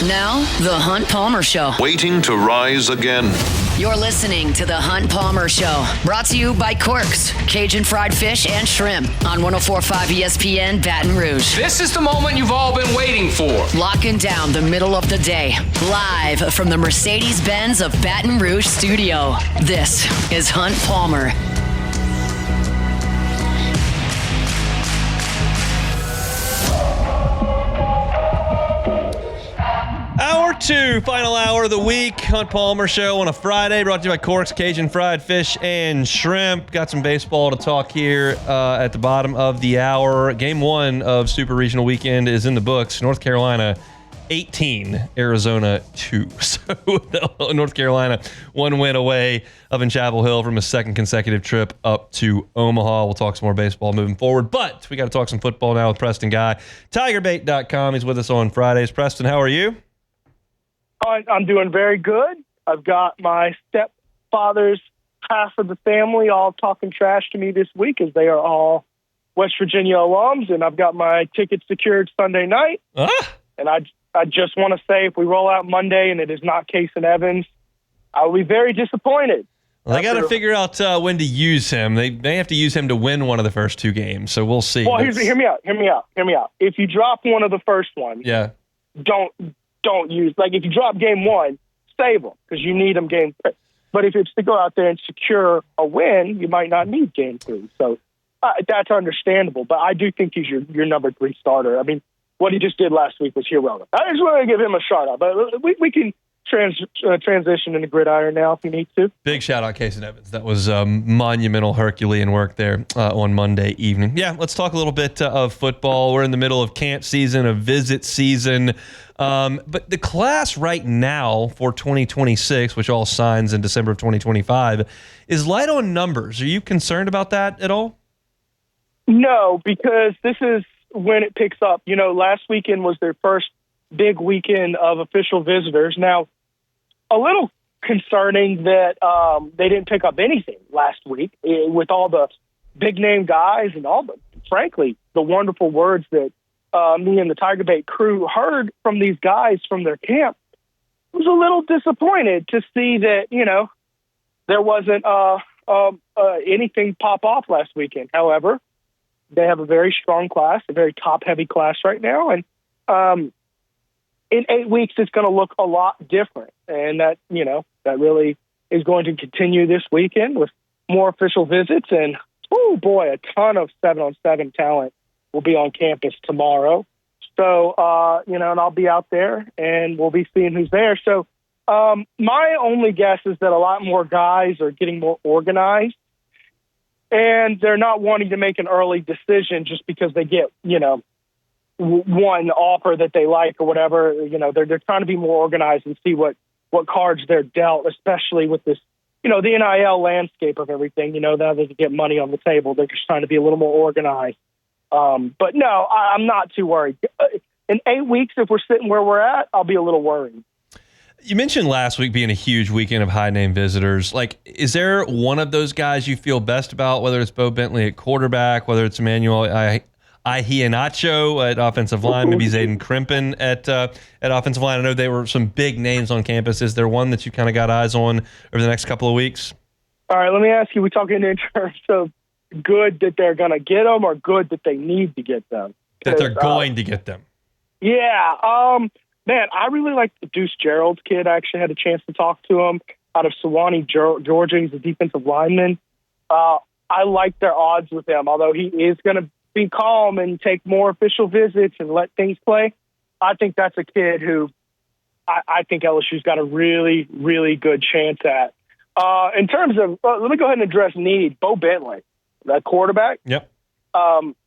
Now, The Hunt Palmer Show. Waiting to rise again. You're listening to The Hunt Palmer Show. Brought to you by Quirks, Cajun fried fish and shrimp on 104.5 ESPN Baton Rouge. This is the moment you've all been waiting for. Locking down the middle of the day. Live from the Mercedes-Benz of Baton Rouge studio. This is Hunt Palmer. Hour two, final hour of the week. Hunt Palmer Show on a Friday, brought to you by Corks, Cajun fried fish and shrimp. Got some baseball to talk here at the bottom of the hour. Game one of Super Regional Weekend is in the books. North Carolina 18, Arizona 2. So North Carolina, one win away up in Chapel Hill from a second consecutive trip up to Omaha. We'll talk some more baseball moving forward, but we got to talk some football now with Preston Guy. TigerBait.com. He's with us on Fridays. Preston, how are you? I'm doing very good. I've got my stepfather's half of the family all talking trash to me this week as they are all West Virginia alums, and I've got my tickets secured Sunday night. And I just want to say, if we roll out Monday and it is not Case and Evans, I will be very disappointed. Well, they got to figure out when to use him. They have to use him to win one of the first two games, so we'll see. Well, hear me out. If you drop one of the first ones, don't use, like, if you drop game one, save them because you need them game three. But if it's to go out there and secure a win, you might not need game three. So that's understandable. But I do think he's your number three starter. I mean, what he just did last week was heroic. I just want to give him a shout out. But we can transition into gridiron now if you need to. Big shout out, Case and Evans. That was monumental Herculean work there on Monday evening. Yeah, let's talk a little bit of football. We're in the middle of camp season, a visit season. But the class right now for 2026, which all signs in December of 2025, is light on numbers. Are you concerned about that at all? No, because this is when it picks up. You know, last weekend was their first big weekend of official visitors. Now, a little concerning that they didn't pick up anything last week with all the big-name guys and all the, frankly, the wonderful words that me and the Tiger Bait crew heard from these guys from their camp. I was a little disappointed to see that, you know, there wasn't anything pop off last weekend. However, they have a very strong class, a very top-heavy class right now, and in 8 weeks, it's going to look a lot different. And that, you know, that really is going to continue this weekend with more official visits. And, oh, boy, a ton of 7-on-7 talent will be on campus tomorrow. So, you know, and I'll be out there, and we'll be seeing who's there. So my only guess is that a lot more guys are getting more organized, and they're not wanting to make an early decision just because they get, you know, one offer that they like or whatever. You know, they're trying to be more organized and see what cards they're dealt, especially with this, you know, the NIL landscape of everything. You know, now they can get money on the table. They're just trying to be a little more organized. But no, I'm not too worried. In 8 weeks, if we're sitting where we're at, I'll be a little worried. You mentioned last week being a huge weekend of high-name visitors. Like, is there one of those guys you feel best about, whether it's Bo Bentley at quarterback, whether it's Emmanuel Iheanacho at offensive line, maybe Zayden Crimpin at offensive line? I know they were some big names on campus. Is there one that you kind of got eyes on over the next couple of weeks? All right, let me ask you, we're talking in terms of good that they're going to get them or good that they need to get them? That they're going to get them. Yeah. Man, I really like the Deuce Gerald's kid. I actually had a chance to talk to him out of Sewanee, Georgia. He's a defensive lineman. I like their odds with him, although he is going to be calm and take more official visits and let things play. I think that's a kid who I think LSU's got a really, really good chance at. In terms of, let me go ahead and address need. Bo Bentley, that quarterback. Yep.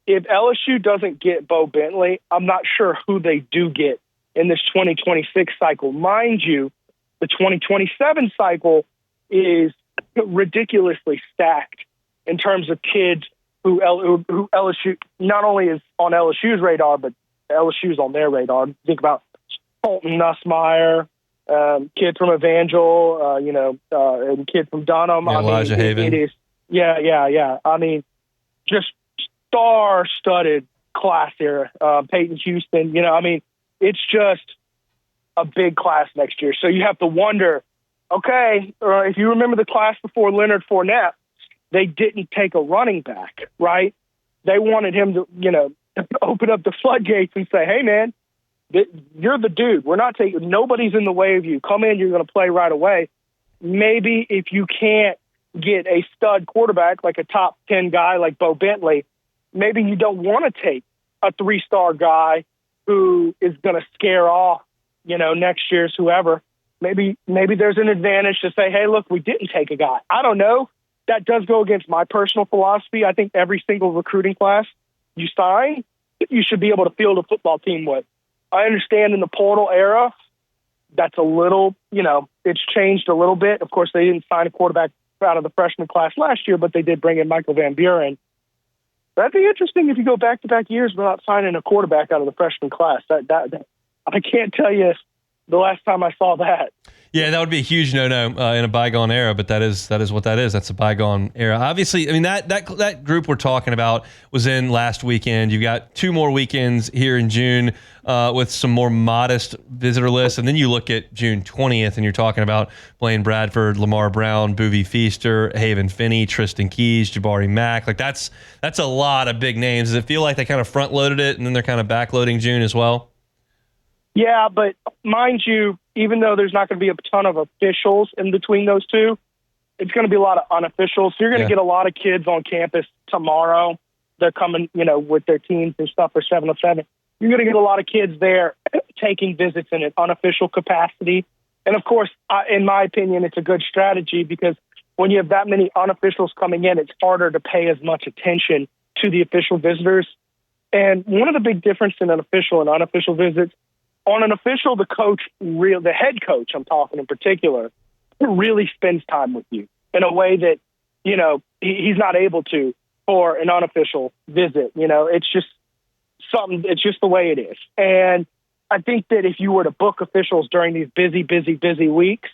If LSU doesn't get Bo Bentley, I'm not sure who they do get in this 2026 cycle. Mind you, the 2027 cycle is ridiculously stacked in terms of kids who LSU not only is on LSU's radar, but LSU's on their radar. Think about Colton Nussmeier, kid from Evangel, and kid from Dunham. Yeah, Elijah Haven. It is, yeah. I mean, just star-studded class here. Peyton Houston, it's just a big class next year. So you have to wonder, okay, if you remember the class before Leonard Fournette, they didn't take a running back, right? They wanted him to, open up the floodgates and say, hey, man, you're the dude. We're not taking, nobody's in the way of you. Come in, you're going to play right away. Maybe if you can't get a stud quarterback like a top 10 guy like Bo Bentley, maybe you don't want to take a 3-star guy who is going to scare off, next year's whoever. Maybe there's an advantage to say, hey, look, we didn't take a guy. I don't know. That does go against my personal philosophy. I think every single recruiting class you sign, you should be able to field a football team with. I understand in the portal era, that's a little, it's changed a little bit. Of course, they didn't sign a quarterback out of the freshman class last year, but they did bring in Michael Van Buren. That'd be interesting if you go back-to-back years without signing a quarterback out of the freshman class. That I can't tell you the last time I saw that. Yeah, that would be a huge no-no in a bygone era, but that is what that is. That's a bygone era. Obviously, I mean, that group we're talking about was in last weekend. You've got 2 more weekends here in June with some more modest visitor lists, and then you look at June 20th, and you're talking about Blaine Bradford, Lamar Brown, Boovie Feaster, Haven Finney, Tristan Keys, Jabari Mack. Like that's a lot of big names. Does it feel like they kind of front-loaded it, and then they're kind of back-loading June as well? Yeah, but mind you, even though there's not going to be a ton of officials in between those two, it's going to be a lot of unofficials. So you're going to get a lot of kids on campus tomorrow. They're coming, with their teams and stuff for 707. You're going to get a lot of kids there taking visits in an unofficial capacity. And of course, in my opinion, it's a good strategy because when you have that many unofficials coming in, it's harder to pay as much attention to the official visitors. And one of the big differences in an official and unofficial visits, on an official, the head coach, I'm talking in particular, really spends time with you in a way that, he's not able to for an unofficial visit. It's just it's just the way it is. And I think that if you were to book officials during these busy weeks,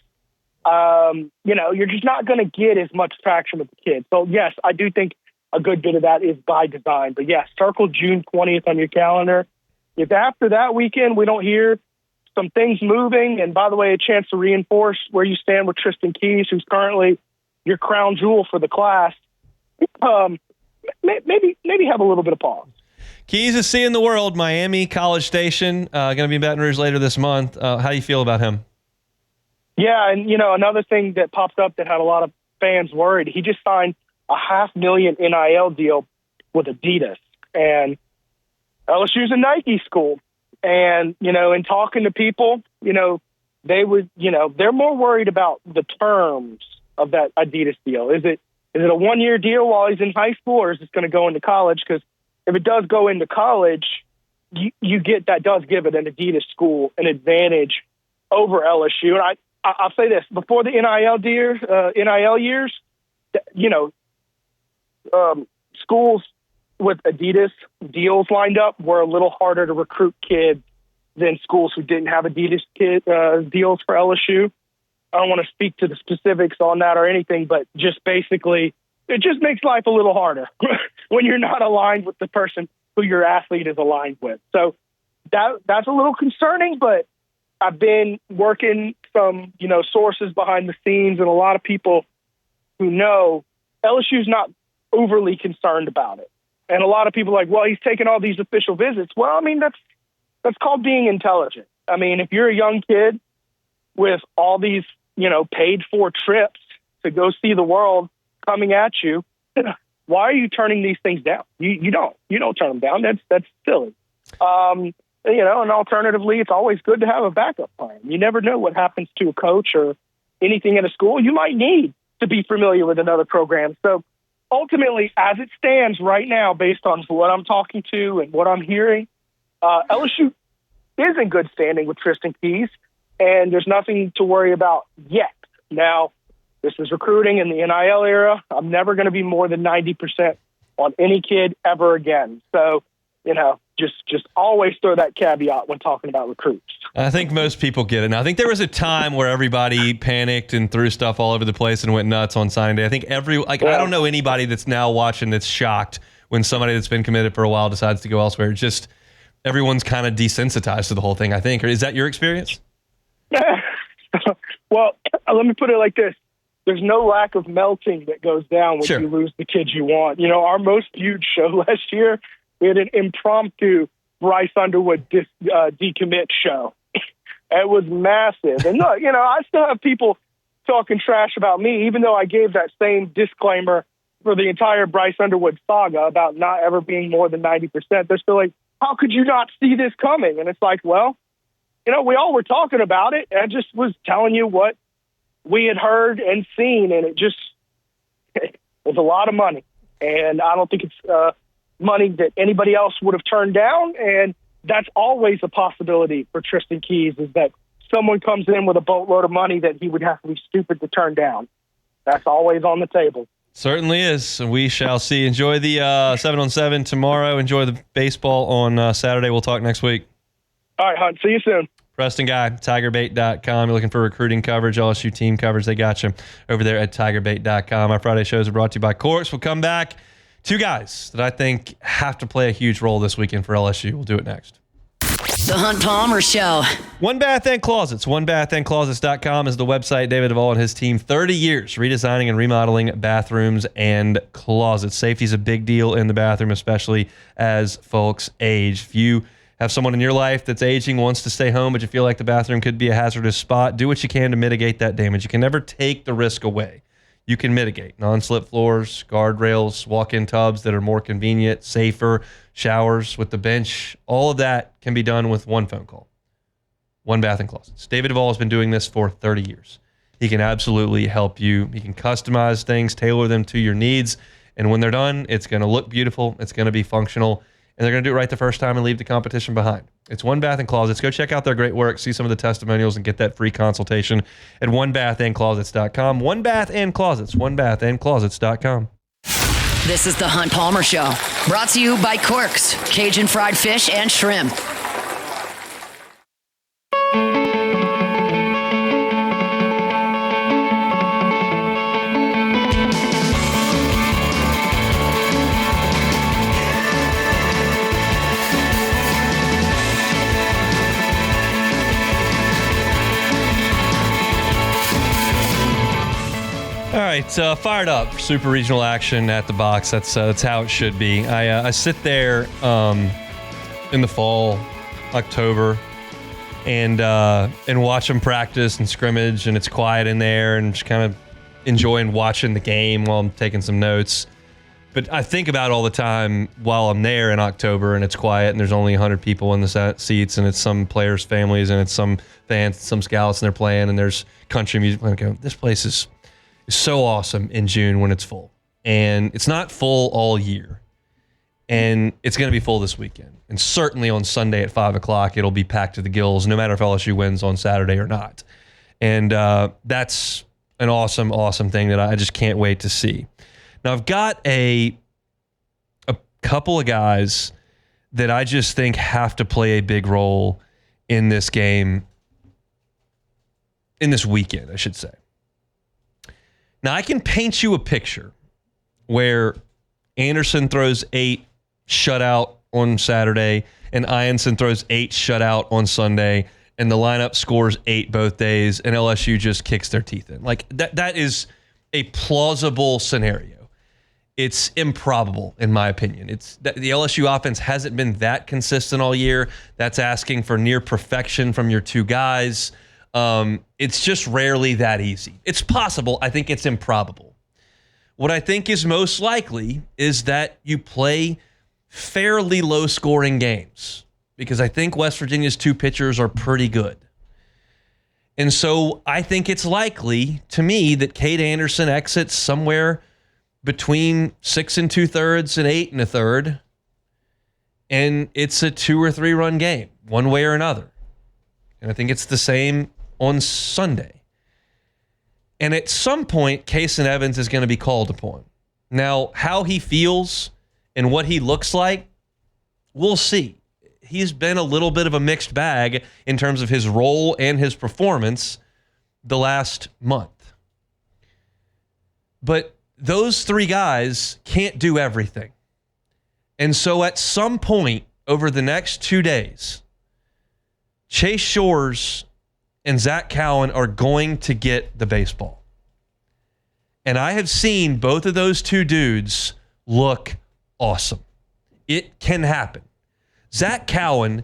you're just not going to get as much traction with the kids. So yes, I do think a good bit of that is by design, but yes, circle June 20th on your calendar. If after that weekend we don't hear some things moving, and by the way, a chance to reinforce where you stand with Tristan Keys, who's currently your crown jewel for the class, maybe have a little bit of pause. Keys is seeing the world. Miami, College Station, going to be in Baton Rouge later this month. How do you feel about him? Yeah, and another thing that popped up that had a lot of fans worried, he just signed a $500,000 NIL deal with Adidas, and LSU's a Nike school. And, in talking to people, they would, they're more worried about the terms of that Adidas deal. Is it a 1-year deal while he's in high school, or is it going to go into college? Because if it does go into college, you get that does give it an Adidas school an advantage over LSU. And I'll say this, before the NIL years, schools with Adidas deals lined up were a little harder to recruit kids than schools who didn't have Adidas deals for LSU. I don't want to speak to the specifics on that or anything, but just basically, it just makes life a little harder when you're not aligned with the person who your athlete is aligned with. So that's a little concerning, but I've been working some, sources behind the scenes, and a lot of people who know LSU's not overly concerned about it. And a lot of people are like, well, he's taking all these official visits. Well, I mean, that's called being intelligent. I mean, if you're a young kid with all these, paid for trips to go see the world coming at you, why are you turning these things down? You don't turn them down. That's silly. And alternatively, it's always good to have a backup plan. You never know what happens to a coach or anything at a school. You might need to be familiar with another program. So ultimately, as it stands right now, based on what I'm talking to and what I'm hearing, LSU is in good standing with Tristan Keys, and there's nothing to worry about yet. Now, this is recruiting in the NIL era. I'm never going to be more than 90% on any kid ever again. So, just always throw that caveat when talking about recruits. I think most people get it. Now, I think there was a time where everybody panicked and threw stuff all over the place and went nuts on signing day. I think I don't know anybody that's now watching that's shocked when somebody that's been committed for a while decides to go elsewhere. Just everyone's kind of desensitized to the whole thing, I think. Or is that your experience? Well, let me put it like this. There's no lack of melting that goes down when Sure. you lose the kids you want. You know, our most viewed show last year, we had an impromptu Bryce Underwood decommit show. It was massive. And look, you know, I still have people talking trash about me, even though I gave that same disclaimer for the entire Bryce Underwood saga about not ever being more than 90%. They're still like, how could you not see this coming? And it's like, well, you know, we all were talking about it. I just was telling you what we had heard and seen, and it was a lot of money. And I don't think it's money that anybody else would have turned down. And that's always a possibility for Tristan Keys, is that someone comes in with a boatload of money that he would have to be stupid to turn down. That's always on the table. Certainly is. We shall see. Enjoy the 7-on-7 tomorrow. Enjoy the baseball on Saturday. We'll talk next week. All right, Hunt. See you soon. Preston Guy, TigerBait.com. You're looking for recruiting coverage, LSU team coverage. They got you over there at TigerBait.com. Our Friday shows are brought to you by Corks. We'll come back. Two guys that I think have to play a huge role this weekend for LSU. We'll do it next. The Hunt Palmer Show. One Bath and Closets. OneBathAndClosets.com is the website. David Duvall and his team, 30 years redesigning and remodeling bathrooms and closets. Safety is a big deal in the bathroom, especially as folks age. If you have someone in your life that's aging, wants to stay home, but you feel like the bathroom could be a hazardous spot, do what you can to mitigate that damage. You can never take the risk away. You can mitigate. Non-slip floors, guardrails, walk-in tubs that are more convenient, safer, showers with the bench. All of that can be done with one phone call. One Bath and Closets. David Duvall has been doing this for 30 years. He can absolutely help you. He can customize things, tailor them to your needs, and when they're done, it's going to look beautiful. It's going to be functional, and they're going to do it right the first time and leave the competition behind. It's One Bath and Closets. Go check out their great work, see some of the testimonials, and get that free consultation at onebathandclosets.com. One Bath and Closets. Onebathandclosets.com. This is the Hunt Palmer Show. Brought to you by Corks, Cajun fried fish and shrimp. All right, fired up for Super Regional action at the box. That's how it should be. I sit there in the fall, October, and watch them practice and scrimmage, and it's quiet in there, and just kind of enjoying watching the game while I'm taking some notes. But I think about it all the time while I'm there in October, and it's quiet, and there's only 100 people in the seats, and it's some players' families, and it's some fans, some scouts, and they're playing, and there's country music. I go, this place is so awesome in June when it's full. And it's not full all year. And it's going to be full this weekend. And certainly on Sunday at 5 o'clock, it'll be packed to the gills, no matter if LSU wins on Saturday or not. And that's an awesome, awesome thing that I just can't wait to see. Now, I've got a couple of guys that I just think have to play a big role in this game, in this weekend, I should say. Now, I can paint you a picture where Anderson throws 8 shutout on Saturday and Ianson throws 8 shutout on Sunday, and the lineup scores 8 both days, and LSU just kicks their teeth in. Like, that is a plausible scenario. It's improbable, in my opinion. It's that the LSU offense hasn't been that consistent all year. That's asking for near perfection from your two guys. It's just rarely that easy. It's possible. I think it's improbable. What I think is most likely is that you play fairly low-scoring games, because I think West Virginia's 2 pitchers are pretty good. And so I think it's likely, to me, that Cade Anderson exits somewhere between 6 2/3 and 8 1/3, and it's a 2 or 3 run game, one way or another. And I think it's the same on Sunday. And at some point, Kason Evans is going to be called upon. Now, how he feels and what he looks like, we'll see. He's been a little bit of a mixed bag in terms of his role and his performance the last month. But those 3 guys can't do everything. And so at some point over the next 2 days, Chase Shores and Zach Cowan are going to get the baseball. And I have seen both of those two dudes look awesome. It can happen. Zach Cowan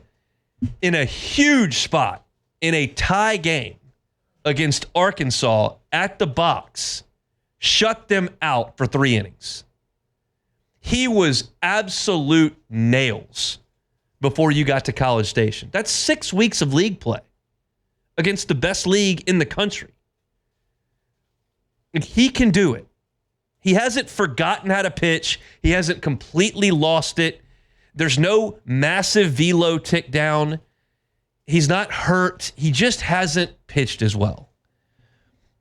in a huge spot in a tie game against Arkansas at the box shut them out for 3 innings. He was absolute nails before you got to College Station. That's 6 weeks of league play against the best league in the country. And he can do it. He hasn't forgotten how to pitch. He hasn't completely lost it. There's no massive velo tick down. He's not hurt. He just hasn't pitched as well.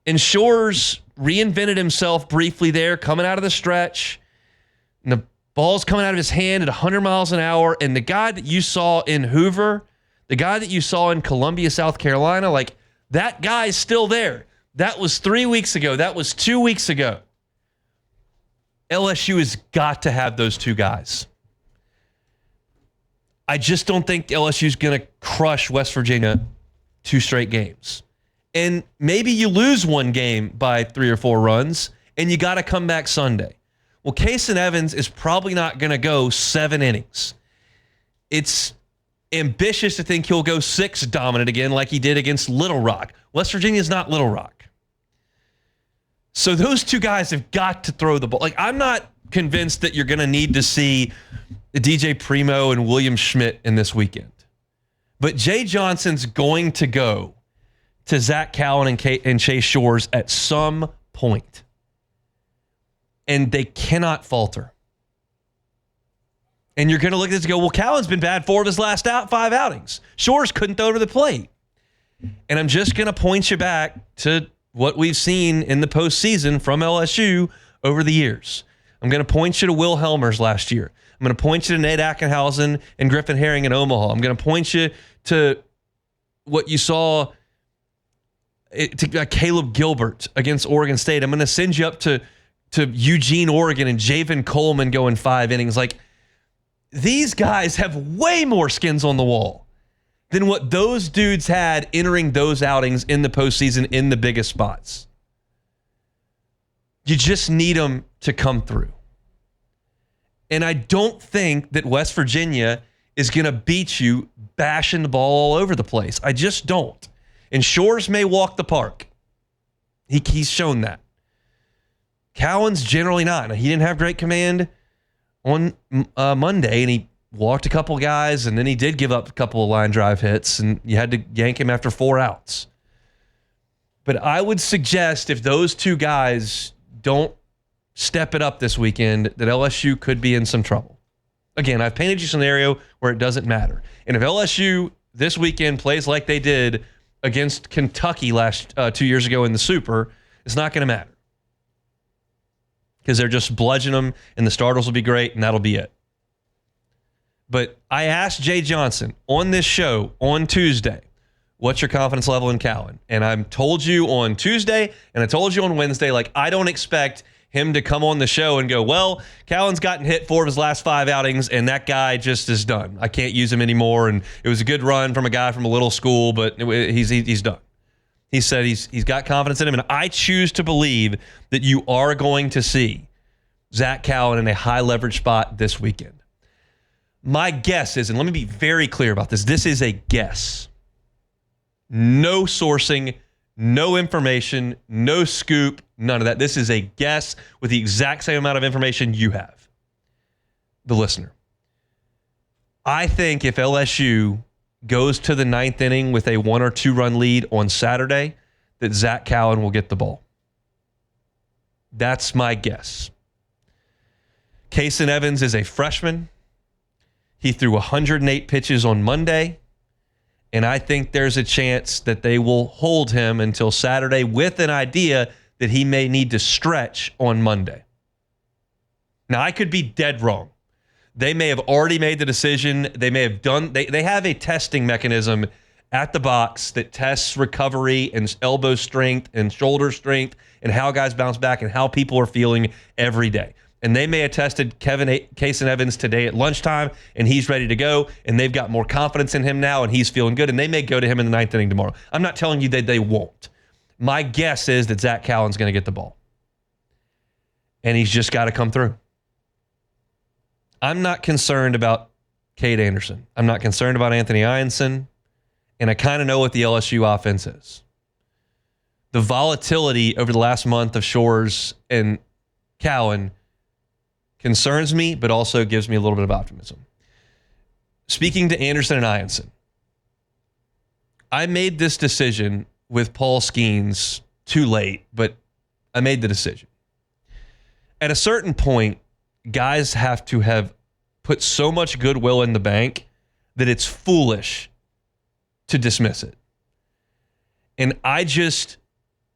And Shores reinvented himself briefly there, coming out of the stretch. And the ball's coming out of his hand at 100 miles an hour. And the guy that you saw in Hoover, the guy that you saw in Columbia, South Carolina, like that guy is still there. That was 3 weeks ago. That was 2 weeks ago. LSU has got to have those two guys. I just don't think LSU is going to crush West Virginia 2 straight games. And maybe you lose one game by 3 or 4 runs, and you got to come back Sunday. Well, Kason Evans is probably not going to go 7 innings. It's ambitious to think he'll go 6 dominant again like he did against Little Rock. West Virginia is not Little Rock. So those two guys have got to throw the ball. Like, I'm not convinced that you're going to need to see DJ Primo and William Schmidt in this weekend. But Jay Johnson's going to go to Zach Cowan and Chase Shores at some point. And they cannot falter. And you're going to look at this and go, well, Cowan's been bad 4 of his last 5 outings. Shores couldn't throw to the plate. And I'm just going to point you back to what we've seen in the postseason from LSU over the years. I'm going to point you to Will Helmers last year. I'm going to point you to Nate Ackenhausen and Griffin Herring in Omaha. I'm going to point you to what you saw to Caleb Gilbert against Oregon State. I'm going to send you up to Eugene, Oregon, and Javen Coleman going 5 innings. Like, these guys have way more skins on the wall than what those dudes had entering those outings in the postseason in the biggest spots. You just need them to come through. And I don't think that West Virginia is going to beat you bashing the ball all over the place. I just don't. And Shores may walk the park. He's shown that. Cowan's generally not. Now, he didn't have great command on Monday, and he walked a couple guys, and then he did give up a couple of line drive hits, and you had to yank him after 4 outs. But I would suggest if those two guys don't step it up this weekend, that LSU could be in some trouble. Again, I've painted you a scenario where it doesn't matter. And if LSU this weekend plays like they did against Kentucky 2 years ago in the Super, it's not going to matter. Because they're just bludgeon them, and the starters will be great, and that'll be it. But I asked Jay Johnson on this show on Tuesday, what's your confidence level in Cowan? And I told you on Tuesday, and I told you on Wednesday, like, I don't expect him to come on the show and go, well, Cowan's gotten hit 4 of his last 5 outings, and that guy just is done. I can't use him anymore, and it was a good run from a guy from a little school, but he's done. He said he's got confidence in him, and I choose to believe that you are going to see Zach Cowan in a high-leverage spot this weekend. My guess is, and let me be very clear about this, this is a guess. No sourcing, no information, no scoop, none of that. This is a guess with the exact same amount of information you have, the listener. I think if LSU goes to the 9th inning with a 1 or 2 run lead on Saturday, that Zach Cowan will get the ball. That's my guess. Kason Evans is a freshman. He threw 108 pitches on Monday, and I think there's a chance that they will hold him until Saturday with an idea that he may need to stretch on Monday. Now, I could be dead wrong. They may have already made the decision. They may have done. They have a testing mechanism at the box that tests recovery and elbow strength and shoulder strength and how guys bounce back and how people are feeling every day. And they may have tested Kaysen Evans today at lunchtime, and he's ready to go, and they've got more confidence in him now, and he's feeling good, and they may go to him in the ninth inning tomorrow. I'm not telling you that they won't. My guess is that Zach Cowan's going to get the ball. And he's just got to come through. I'm not concerned about Cade Anderson. I'm not concerned about Anthony Ianson, and I kind of know what the LSU offense is. The volatility over the last month of Shores and Cowan concerns me, but also gives me a little bit of optimism. Speaking to Anderson and Ianson, I made this decision with Paul Skeens too late, but I made the decision. At a certain point, guys have to have put so much goodwill in the bank that it's foolish to dismiss it. And I just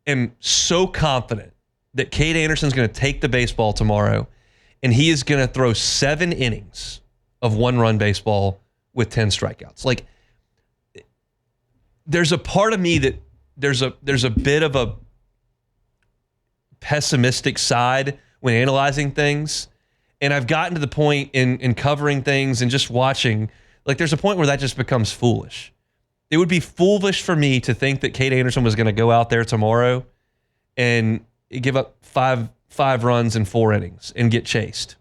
am so confident that Cade Anderson's going to take the baseball tomorrow, and he is going to throw 7 innings of one-run baseball with 10 strikeouts. Like, there's a part of me that there's a bit of a pessimistic side when analyzing things, and I've gotten to the point in covering things and just watching, like, there's a point where that just becomes foolish. It would be foolish for me to think that Cade Anderson was going to go out there tomorrow and give up five runs in 4 innings and get chased.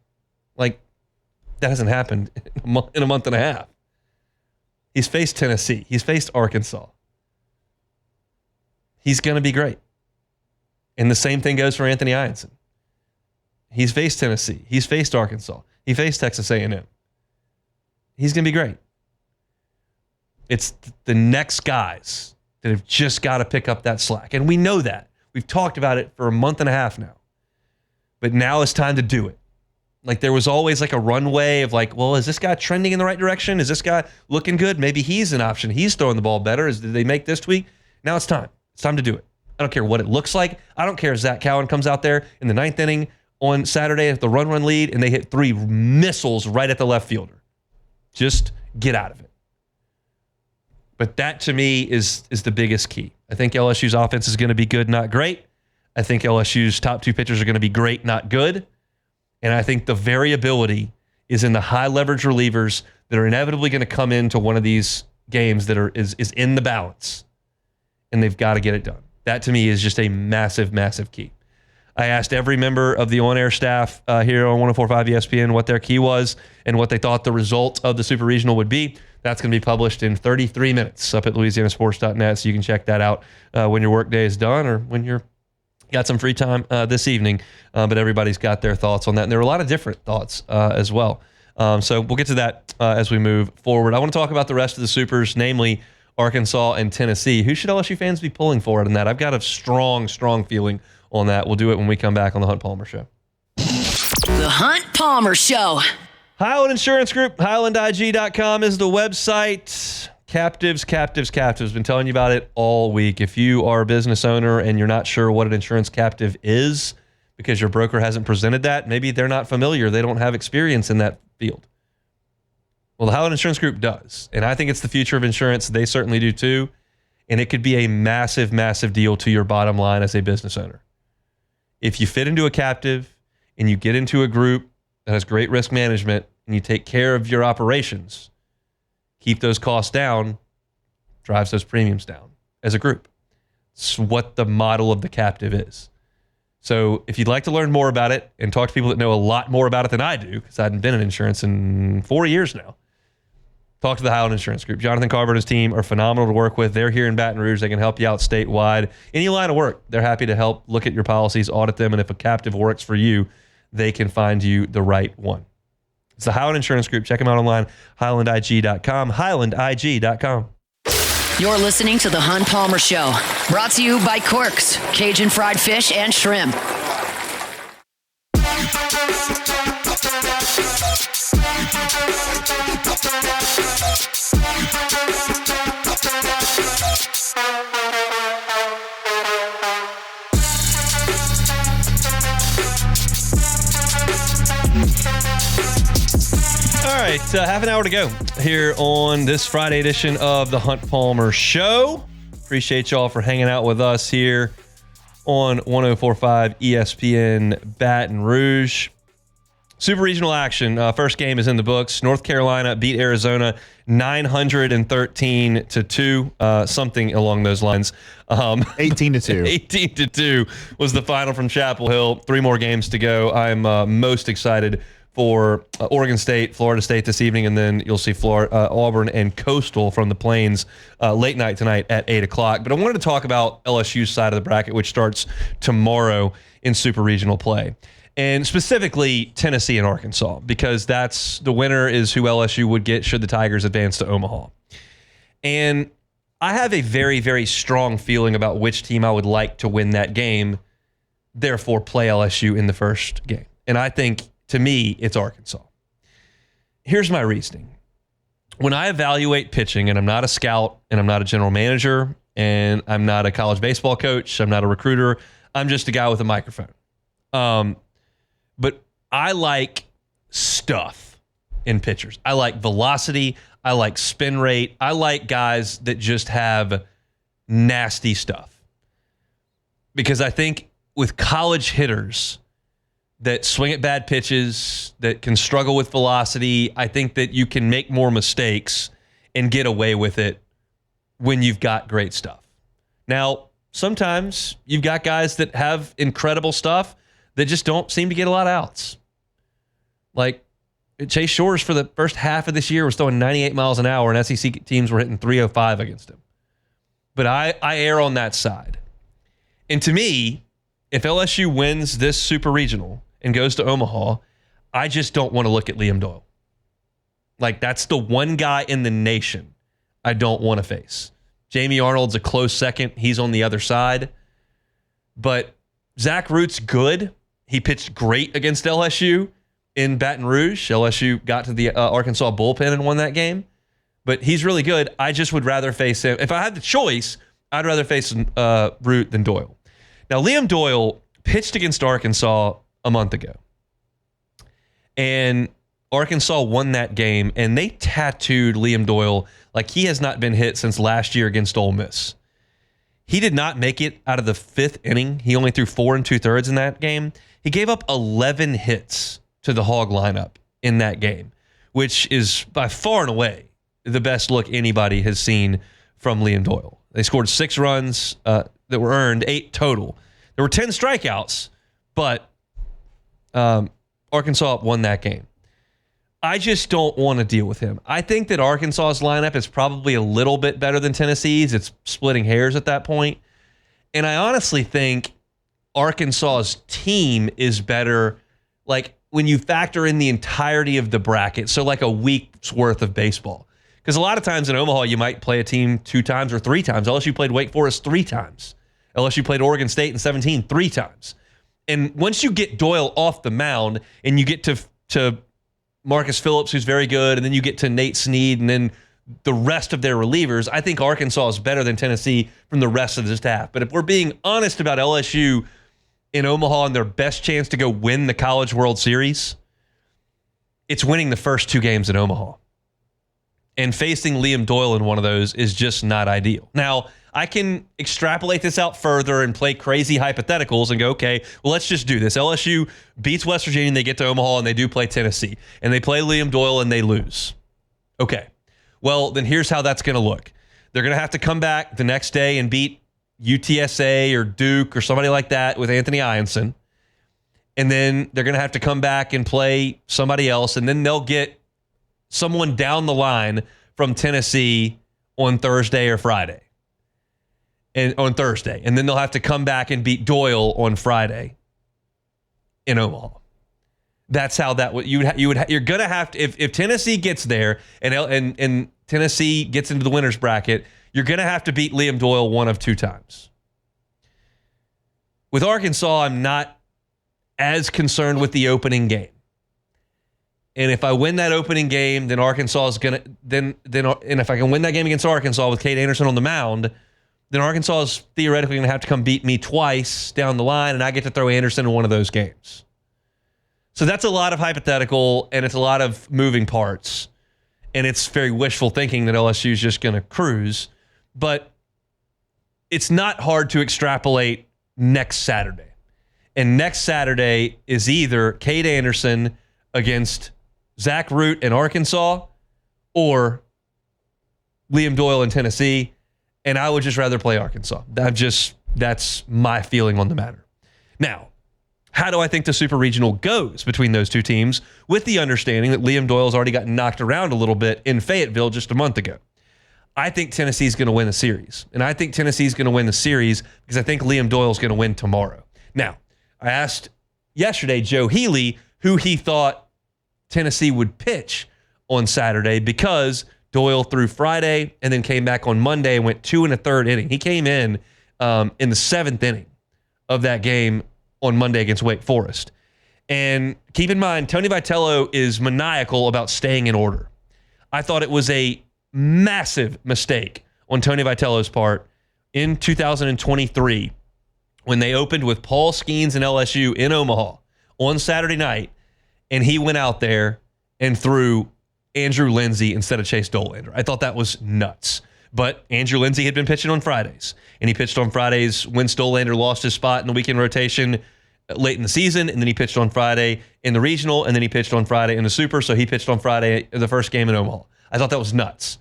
Like, that hasn't happened in a month and a half. He's faced Tennessee. He's faced Arkansas. He's going to be great. And the same thing goes for Anthony Ianson. He's faced Tennessee. He's faced Arkansas. He faced Texas A&M. He's going to be great. It's the next guys that have just got to pick up that slack. And we know that. We've talked about it for a month and a half now. But now it's time to do it. Like, there was always like a runway of like, well, is this guy trending in the right direction? Is this guy looking good? Maybe he's an option. He's throwing the ball better. Did they make this tweak? Now it's time. It's time to do it. I don't care what it looks like. I don't care if Zach Cowan comes out there in the 9th inning on Saturday at the run lead and they hit 3 missiles right at the left fielder. Just get out of it. But that, to me, is the biggest key. I think LSU's offense is going to be good, not great. I think LSU's top 2 pitchers are going to be great, not good. And I think the variability is in the high leverage relievers that are inevitably going to come into one of these games that is in the balance. And they've got to get it done. That, to me, is just a massive, massive key. I asked every member of the on-air staff here on 104.5 ESPN what their key was and what they thought the result of the Super Regional would be. That's going to be published in 33 minutes up at louisianasports.net, so you can check that out when your workday is done or when you're got some free time this evening. But everybody's got their thoughts on that, and there are a lot of different thoughts as well. So we'll get to that as we move forward. I want to talk about the rest of the Supers, namely Arkansas and Tennessee. Who should LSU fans be pulling for in that? I've got a strong feeling on that. We'll do it when we come back on the Hunt Palmer Show. The Hunt Palmer Show. Highland Insurance Group, HighlandIG.com is the website. Captives. Been telling you about it all week. If you are a business owner and you're not sure what an insurance captive is because your broker hasn't presented that, maybe they're not familiar, they don't have experience in that field. Well, the Highland Insurance Group does, and I think it's the future of insurance. They certainly do too, and it could be a massive, massive deal to your bottom line as a business owner. If you fit into a captive and you get into a group that has great risk management and you take care of your operations, keep those costs down, drives those premiums down as a group. It's what the model of the captive is. So if you'd like to learn more about it and talk to people that know a lot more about it than I do, because I hadn't been in insurance in 4 years now, talk to the Highland Insurance Group. Jonathan Carver and his team are phenomenal to work with. They're here in Baton Rouge. They can help you out statewide. Any line of work, they're happy to help look at your policies, audit them, and if a captive works for you, they can find you the right one. It's the Cowan Insurance Group. Check them out online, HighlandIG.com, HighlandIG.com. You're listening to The Hunt Palmer Show, brought to you by Corks, Cajun fried fish and shrimp. All right, half an hour to go here on this Friday edition of the Hunt Palmer Show. Appreciate y'all for hanging out with us here on 104.5 ESPN Baton Rouge. Super regional action. First game is in the books. North Carolina beat Arizona 913-2, something along those lines. 18-2. 18-2 was the final from Chapel Hill. 3 more games to go. I'm most excited for Oregon State, Florida State this evening, and then you'll see Auburn and Coastal from the Plains late night tonight at 8 o'clock. But I wanted to talk about LSU's side of the bracket, which starts tomorrow in super regional play. And specifically Tennessee and Arkansas, because that's the winner is who LSU would get should the Tigers advance to Omaha. And I have a very, very strong feeling about which team I would like to win that game, therefore play LSU in the first game. And I think, to me, it's Arkansas. Here's my reasoning. When I evaluate pitching, and I'm not a scout, and I'm not a general manager, and I'm not a college baseball coach, I'm not a recruiter, I'm just a guy with a microphone. But I like stuff in pitchers. I like velocity. I like spin rate. I like guys that just have nasty stuff. Because I think with college hitters that swing at bad pitches, that can struggle with velocity, I think that you can make more mistakes and get away with it when you've got great stuff. Now, sometimes you've got guys that have incredible stuff that just don't seem to get a lot of outs. Like Chase Shores for the first half of this year was throwing 98 miles an hour, and SEC teams were hitting 305 against him. But I err on that side. And to me, if LSU wins this super regional and goes to Omaha, I just don't want to look at Liam Doyle. Like, that's the one guy in the nation I don't want to face. Jamie Arnold's a close second. He's on the other side. But Zach Root's good. He pitched great against LSU in Baton Rouge. LSU got to the Arkansas bullpen and won that game. But he's really good. I just would rather face him. If I had the choice, I'd rather face Root than Doyle. Now, Liam Doyle pitched against Arkansas a month ago. And Arkansas won that game, and they tattooed Liam Doyle like he has not been hit since last year against Ole Miss. He did not make it out of the 5th inning. He only threw 4 2/3 in that game. He gave up 11 hits to the Hog lineup in that game, which is by far and away the best look anybody has seen from Liam Doyle. They scored 6 runs that were earned, 8 total. There were 10 strikeouts, but Arkansas won that game. I just don't want to deal with him. I think that Arkansas's lineup is probably a little bit better than Tennessee's. It's splitting hairs at that point. And I honestly think Arkansas's team is better, like, when you factor in the entirety of the bracket, so like a week's worth of baseball. Because a lot of times in Omaha, you might play a team 2 times or 3 times. LSU played Wake Forest 3 times. LSU played Oregon State in 17 3 times. And once you get Doyle off the mound and you get to Marcus Phillips, who's very good, and then you get to Nate Snead and then the rest of their relievers, I think Arkansas is better than Tennessee from the rest of the staff. But if we're being honest about LSU in Omaha and their best chance to go win the College World Series, it's winning the first 2 games in Omaha. And facing Liam Doyle in one of those is just not ideal. Now, I can extrapolate this out further and play crazy hypotheticals and go, okay, well, let's just do this. LSU beats West Virginia, and they get to Omaha, and they do play Tennessee. And they play Liam Doyle, and they lose. Okay. Well, then here's how that's going to look. They're going to have to come back the next day and beat UTSA or Duke or somebody like that with Anthony Ianson. And then they're going to have to come back and play somebody else, and then they'll get someone down the line from Tennessee on Thursday or Friday. And on Thursday. And then they'll have to come back and beat Doyle on Friday in Omaha. That's how that would you're gonna have to, if Tennessee gets there and Tennessee gets into the winner's bracket, you're gonna have to beat Liam Doyle 1 of 2 times. With Arkansas, I'm not as concerned with the opening game. And if I win that opening game, then Arkansas is gonna and if I can win that game against Arkansas with Cade Anderson on the mound, then Arkansas is theoretically going to have to come beat me twice down the line, and I get to throw Anderson in one of those games. So that's a lot of hypothetical, and it's a lot of moving parts, and it's very wishful thinking that LSU is just going to cruise. But it's not hard to extrapolate next Saturday. And next Saturday is either Cade Anderson against Zach Root in Arkansas or Liam Doyle in Tennessee, and I would just rather play Arkansas. That's my feeling on the matter. Now, how do I think the Super Regional goes between those two teams with the understanding that Liam Doyle's already got knocked around a little bit in Fayetteville just a month ago? I think Tennessee's going to win the series. And I think Tennessee's going to win the series because I think Liam Doyle's going to win tomorrow. Now, I asked yesterday Joe Healy who he thought Tennessee would pitch on Saturday because Doyle threw Friday and then came back on Monday and went 2 1/3 inning. He came in the 7th inning of that game on Monday against Wake Forest. And keep in mind, Tony Vitello is maniacal about staying in order. I thought it was a massive mistake on Tony Vitello's part in 2023 when they opened with Paul Skeens and LSU in Omaha on Saturday night, and he went out there and threw Andrew Lindsey instead of Chase Dolander. I thought that was nuts. But Andrew Lindsey had been pitching on Fridays, and he pitched on Fridays when Stolander lost his spot in the weekend rotation late in the season, and then he pitched on Friday in the regional, and then he pitched on Friday in the Super, so he pitched on Friday in the first game in Omaha. I thought that was nuts.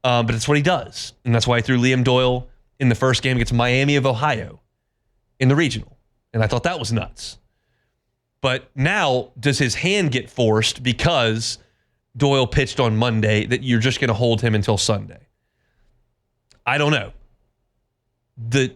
But it's what he does, and that's why he threw Liam Doyle in the first game against Miami of Ohio in the regional, and I thought that was nuts. But now, does his hand get forced because Doyle pitched on Monday that you're just going to hold him until Sunday? I don't know. The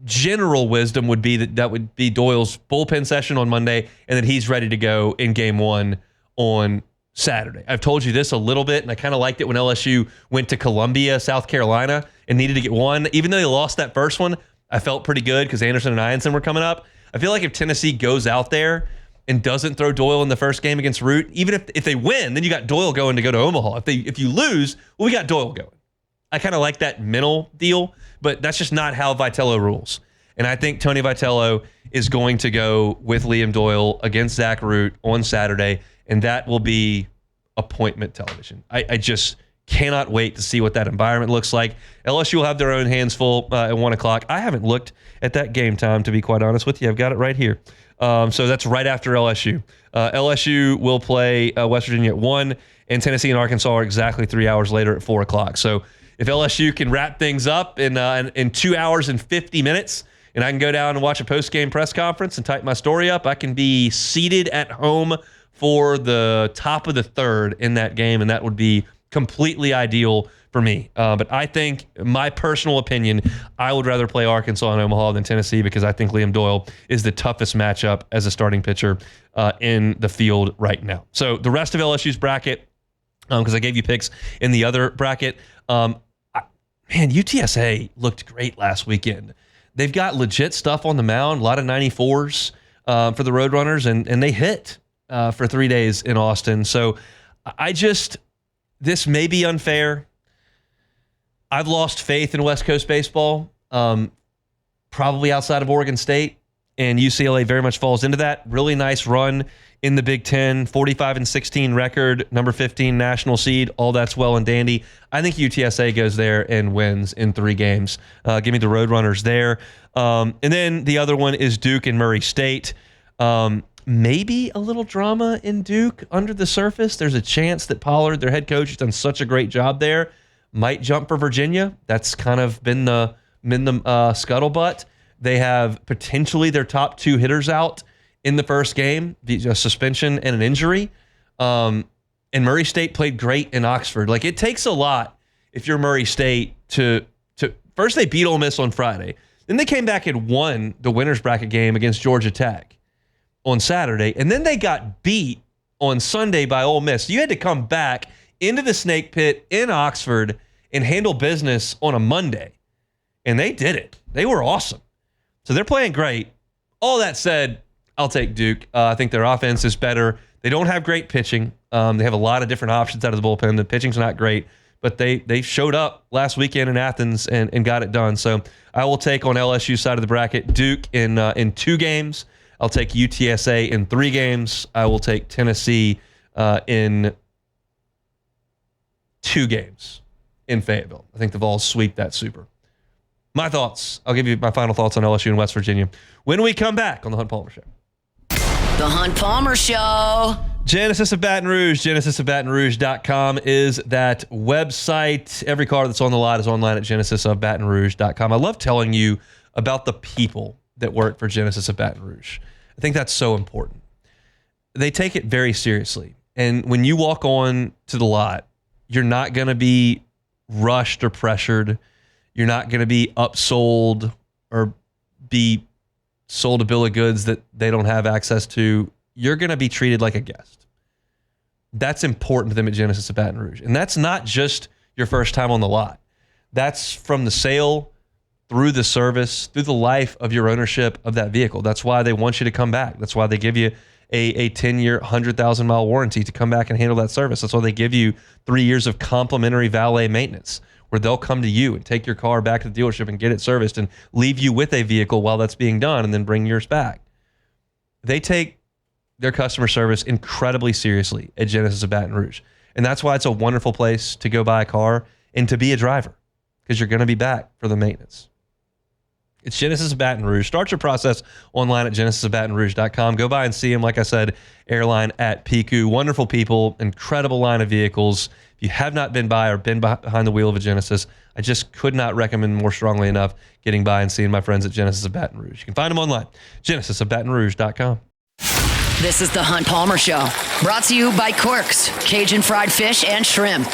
general wisdom would be that would be Doyle's bullpen session on Monday and that he's ready to go in game 1 on Saturday. I've told you this a little bit, and I kind of liked it when LSU went to Columbia, South Carolina, and needed to get one. Even though they lost that first one, I felt pretty good because Anderson and Ianson were coming up. I feel like if Tennessee goes out there and doesn't throw Doyle in the first game against Root, even if they win, then you got Doyle going to go to Omaha. If you lose, well, we got Doyle going. I kind of like that mental deal, but that's just not how Vitello rules. And I think Tony Vitello is going to go with Liam Doyle against Zach Root on Saturday, and that will be appointment television. I just cannot wait to see what that environment looks like. LSU will have their own hands full at 1 o'clock. I haven't looked at that game time, to be quite honest with you. I've got it right here. So that's right after LSU. LSU will play West Virginia at 1, and Tennessee and Arkansas are exactly 3 hours later at 4 o'clock. So if LSU can wrap things up in 2 hours and 50 minutes, and I can go down and watch a post-game press conference and type my story up, I can be seated at home for the top of the third in that game, and that would be completely ideal for me. But I think, my personal opinion, I would rather play Arkansas and Omaha than Tennessee because I think Liam Doyle is the toughest matchup as a starting pitcher in the field right now. So the rest of LSU's bracket, because I gave you picks in the other bracket, UTSA looked great last weekend. They've got legit stuff on the mound, a lot of 94s for the Roadrunners, and they hit for 3 days in Austin. So this may be unfair. I've lost faith in West Coast baseball, probably outside of Oregon State, and UCLA very much falls into that. Really nice run in the Big Ten, 45-16 record, number 15 national seed. All that's well and dandy. I think UTSA goes there and wins in 3 games. Give me the Roadrunners there. And then the other one is Duke and Murray State. Maybe a little drama in Duke under the surface. There's a chance that Pollard, their head coach, has done such a great job there, might jump for Virginia. That's kind of been the scuttlebutt. They have potentially their top 2 hitters out in the first game, a suspension and an injury. And Murray State played great in Oxford. Like, it takes a lot if you're Murray State to first they beat Ole Miss on Friday. Then they came back and won the winner's bracket game against Georgia Tech on Saturday. And then they got beat on Sunday by Ole Miss. You had to come back into the snake pit in Oxford and handle business on a Monday. And they did it. They were awesome. So they're playing great. All that said, I'll take Duke. I think their offense is better. They don't have great pitching. They have a lot of different options out of the bullpen. The pitching's not great, but they showed up last weekend in Athens and got it done. So I will take, on LSU's side of the bracket, Duke in 2 games. I'll take UTSA in 3 games. I will take Tennessee in 2 games in Fayetteville. I think the Vols sweep that Super. My thoughts. I'll give you my final thoughts on LSU and West Virginia when we come back on the Hunt Palmer Show. The Hunt Palmer Show. Genesis of Baton Rouge, genesisofbatonrouge.com is that website. Every car that's on the lot is online at genesisofbatonrouge.com. I love telling you about the people that work for Genesis of Baton Rouge. I think that's so important. They take it very seriously. And when you walk on to the lot, you're not going to be rushed or pressured. You're not going to be upsold or be sold a bill of goods that they don't have access to. You're going to be treated like a guest. That's important to them at Genesis of Baton Rouge. And that's not just your first time on the lot. That's from the sale, through the service, through the life of your ownership of that vehicle. That's why they want you to come back. That's why they give you a 10-year, 100,000-mile warranty to come back and handle that service. That's why they give you 3 years of complimentary valet maintenance, where they'll come to you and take your car back to the dealership and get it serviced and leave you with a vehicle while that's being done and then bring yours back. They take their customer service incredibly seriously at Genesis of Baton Rouge. And that's why it's a wonderful place to go buy a car and to be a driver, because you're going to be back for the maintenance. It's Genesis of Baton Rouge. Start your process online at genesisofbatonrouge.com. Go by and see them, like I said, airline at Piku. Wonderful people, incredible line of vehicles. If you have not been by or been behind the wheel of a Genesis, I just could not recommend more strongly enough getting by and seeing my friends at Genesis of Baton Rouge. You can find them online, genesisofbatonrouge.com. This is the Hunt Palmer Show, brought to you by Corks, Cajun fried fish and shrimp.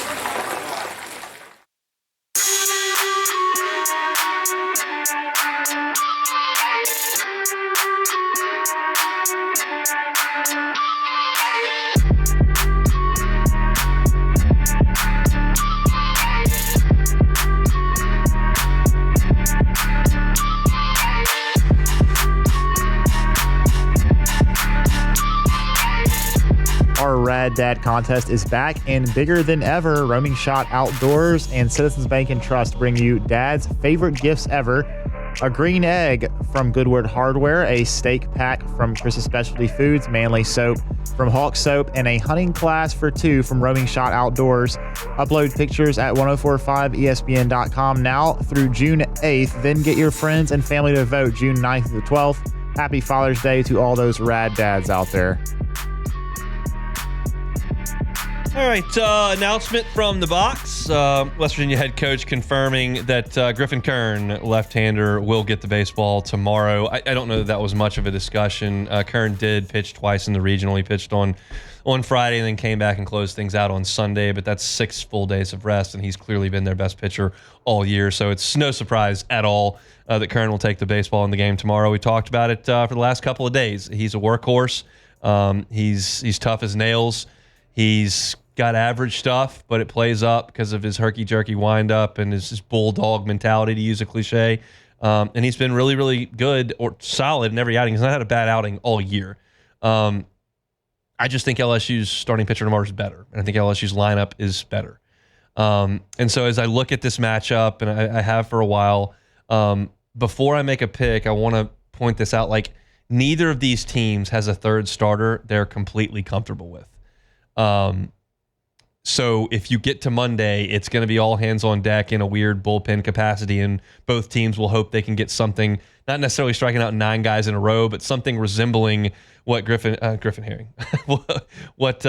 Our Rad Dad contest is back and bigger than ever. Roaming Shot Outdoors and Citizens Bank and Trust bring you Dad's favorite gifts ever. A green egg from Goodwood Hardware, a steak pack from Chris's Specialty Foods, Manly Soap from Hawk Soap, and a hunting class for 2 from Roaming Shot Outdoors. Upload pictures at 1045ESPN.com now through June 8th. Then get your friends and family to vote June 9th to the 12th. Happy Father's Day to all those rad dads out there. All right, announcement from the box. West Virginia head coach confirming that Griffin Kern, left-hander, will get the baseball tomorrow. I don't know that was much of a discussion. Kern did pitch twice in the regional. He pitched on Friday and then came back and closed things out on Sunday, but that's 6 full days of rest, and he's clearly been their best pitcher all year, so it's no surprise at all that Kern will take the baseball in the game tomorrow. We talked about it for the last couple of days. He's a workhorse. He's tough as nails. He's got average stuff, but it plays up because of his herky-jerky wind-up and his bulldog mentality, to use a cliche. And he's been really, really good or solid in every outing. He's not had a bad outing all year. I just think LSU's starting pitcher tomorrow is better, and I think LSU's lineup is better. And so as I look at this matchup, and I have for a while, before I make a pick, I want to point this out. Like, neither of these teams has a third starter they're completely comfortable with. So if you get to Monday, it's going to be all hands on deck in a weird bullpen capacity, and both teams will hope they can get something, not necessarily striking out 9 guys in a row, but something resembling what Griffin Herring, what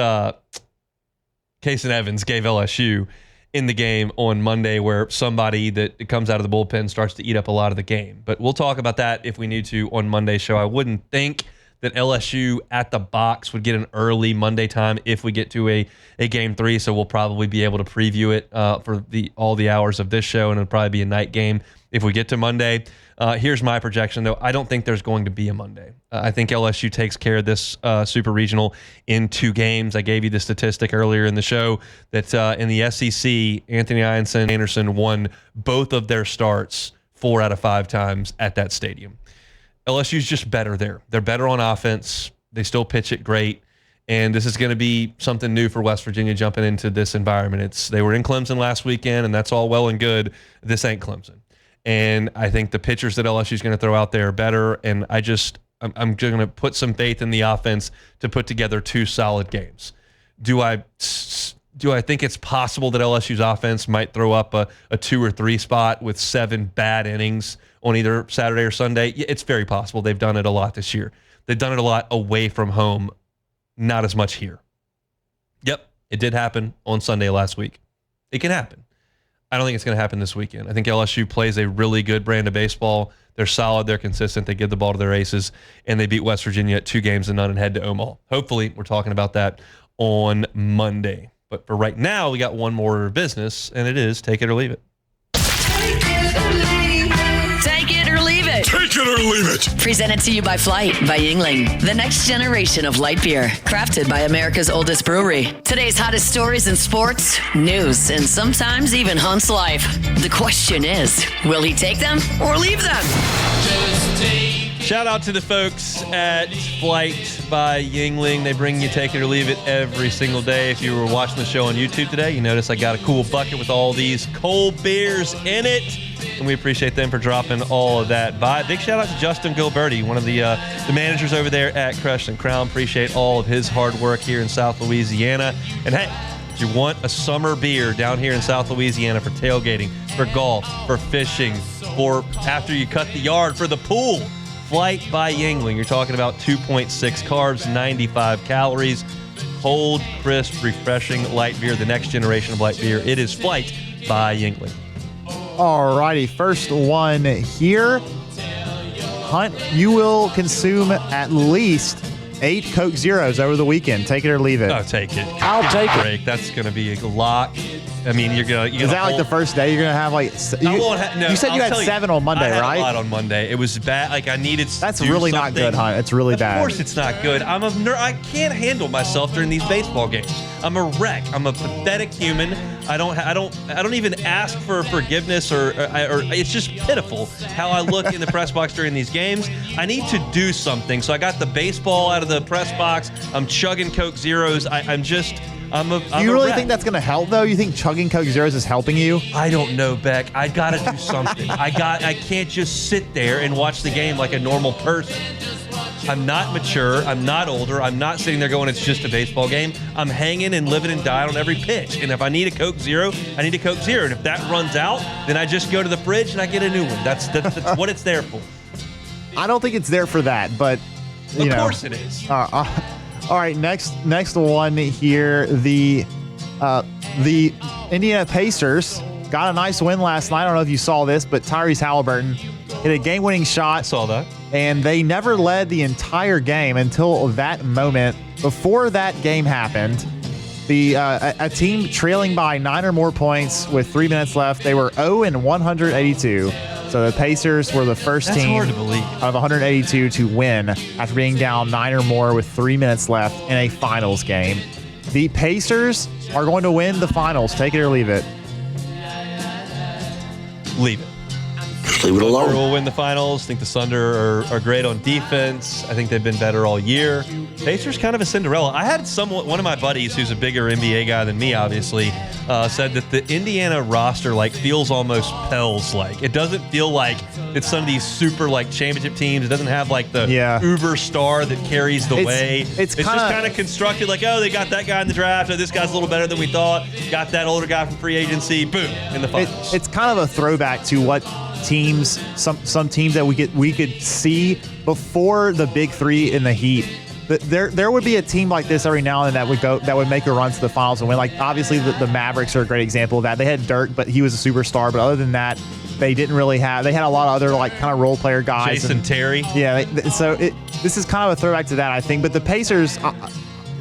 Case and Evans gave LSU in the game on Monday, where somebody that comes out of the bullpen starts to eat up a lot of the game. But we'll talk about that if we need to on Monday's show. I wouldn't think that LSU at the box would get an early Monday time if we get to a game 3, so we'll probably be able to preview it for all the hours of this show, and it'll probably be a night game if we get to Monday. Here's my projection, though. I don't think there's going to be a Monday. I think LSU takes care of this Super Regional in 2 games. I gave you the statistic earlier in the show that in the SEC, Anthony Anderson won both of their starts 4 out of 5 times at that stadium. LSU's just better there. They're better on offense. They still pitch it great. And this is going to be something new for West Virginia jumping into this environment. They were in Clemson last weekend, and that's all well and good. This ain't Clemson. And I think the pitchers that LSU's going to throw out there are better. And I'm going to put some faith in the offense to put together 2 solid games. Do I think it's possible that LSU's offense might throw up a 2 or 3 spot with 7 bad innings on either Saturday or Sunday? Yeah, it's very possible. They've done it a lot this year. They've done it a lot away from home, not as much here. Yep, it did happen on Sunday last week. It can happen. I don't think it's going to happen this weekend. I think LSU plays a really good brand of baseball. They're solid. They're consistent. They give the ball to their aces, and they beat West Virginia at 2 games to none and head to Omaha. Hopefully, we're talking about that on Monday. But for right now, we got one more order of business, and it is take it or leave it. Take it or leave it. Take it or leave it. Presented to you by Flight by Yingling, the next generation of light beer, crafted by America's oldest brewery. Today's hottest stories in sports, news, and sometimes even Hunt's life. The question is, will he take them or leave them? Shout out to the folks at Flight by Yingling. They bring you Take It or Leave It every single day. If you were watching the show on YouTube today, you notice I got a cool bucket with all these cold beers in it. And we appreciate them for dropping all of that by. Big shout out to Justin Gilberti, one of the managers over there at Preston Crown. Appreciate all of his hard work here in South Louisiana. And hey, if you want a summer beer down here in South Louisiana for tailgating, for golf, for fishing, for after you cut the yard, for the pool, Flight by Yingling. You're talking about 2.6 carbs, 95 calories, cold, crisp, refreshing light beer, the next generation of light beer. It is Flight by Yingling. All righty, first one here. Hunt, you will consume at least 8 Coke Zeros over the weekend. Take it or leave it. Oh, take it. I'll take it. That's going to be a lock. I mean, you're gonna. Is that like the first day you're gonna have like? You said you had 7 on Monday, right? I had a lot on Monday. It was bad. Like I needed. That's really not good, Hunt. It's really bad. Of course, it's not good. I can't handle myself during these baseball games. I'm a wreck. I'm a pathetic human. I don't even ask for forgiveness or it's just pitiful how I look in the press box during these games. I need to do something. So I got the baseball out of the press box. I'm chugging Coke Zeros. Do you really think that's going to help, though? You think chugging Coke Zeros is helping you? I don't know, Beck. I got to do something. I can't just sit there and watch the game like a normal person. I'm not mature. I'm not older. I'm not sitting there going, it's just a baseball game. I'm hanging and living and dying on every pitch. And if I need a Coke Zero, I need a Coke Zero. And if that runs out, then I just go to the fridge and I get a new one. That's what it's there for. I don't think it's there for that, but of course it is. All right, next one here. The Indiana Pacers got a nice win last night. I don't know if you saw this, but Tyrese Halliburton hit a game-winning shot. I saw that. And they never led the entire game until that moment. Before that game happened, a team trailing by 9 or more points with 3 minutes left, they were 0-182. So the Pacers were the first team hard to believe. out of 182 to win after being down 9 or more with 3 minutes left in a finals game. The Pacers are going to win the finals. Take it or leave it. Leave it. Leave it alone. Thunder will win the finals. I think the Thunder are great on defense. I think they've been better all year. Pacers kind of a Cinderella. I had one of my buddies who's a bigger NBA guy than me, obviously, said that the Indiana roster feels almost Pels-like. It doesn't feel like it's some of these super championship teams. It doesn't have the uber star that carries the way. It's just kind of constructed they got that guy in the draft. Or this guy's a little better than we thought. Got that older guy from free agency. Boom, in the finals. It's kind of a throwback to what teams, some teams that we could see before the big three in the Heat. But there would be a team like this every now and then that would make a run to the finals and win. Obviously the Mavericks are a great example of that. They had Dirk, but he was a superstar. But other than that, they didn't really have. They had a lot of other kind of role player guys. Jason Terry. Yeah. So this is kind of a throwback to that, I think. But the Pacers,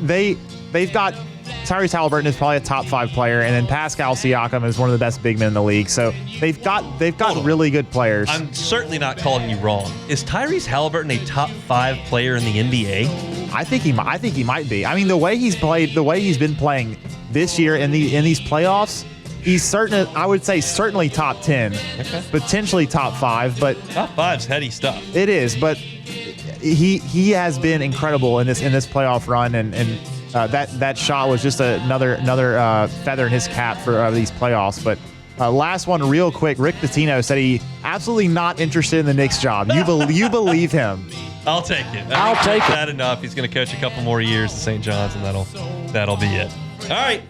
they've got. Tyrese Halliburton is probably a top 5 player, and then Pascal Siakam is one of the best big men in the league. So they've got really good players. I'm certainly not calling you wrong. Is Tyrese Halliburton a top 5 player in the NBA? I think he might be. I mean, the way he's been playing this year in these playoffs, he's I would say certainly top 10, potentially top 5. But top 5's heady stuff. It is, but he has been incredible in this playoff run, and that shot was just another feather in his cap for these playoffs. But last one real quick, Rick Pitino said he absolutely not interested in the Knicks job. You believe him? I'll take it. I'll take it. That enough. He's going to coach a couple more years at St. John's, and that'll be it. All right.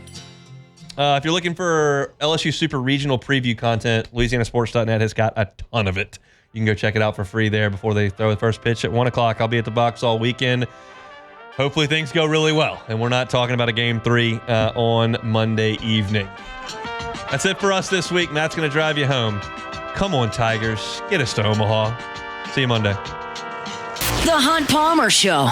If you're looking for LSU Super Regional preview content, LouisianaSports.net has got a ton of it. You can go check it out for free there before they throw the first pitch at 1 o'clock. I'll be at the box all weekend. hopefully things go really well, and we're not talking about a Game 3 on Monday evening. That's it for us this week. Matt's going to drive you home. Come on, Tigers. Get us to Omaha. See you Monday. The Hunt Palmer Show.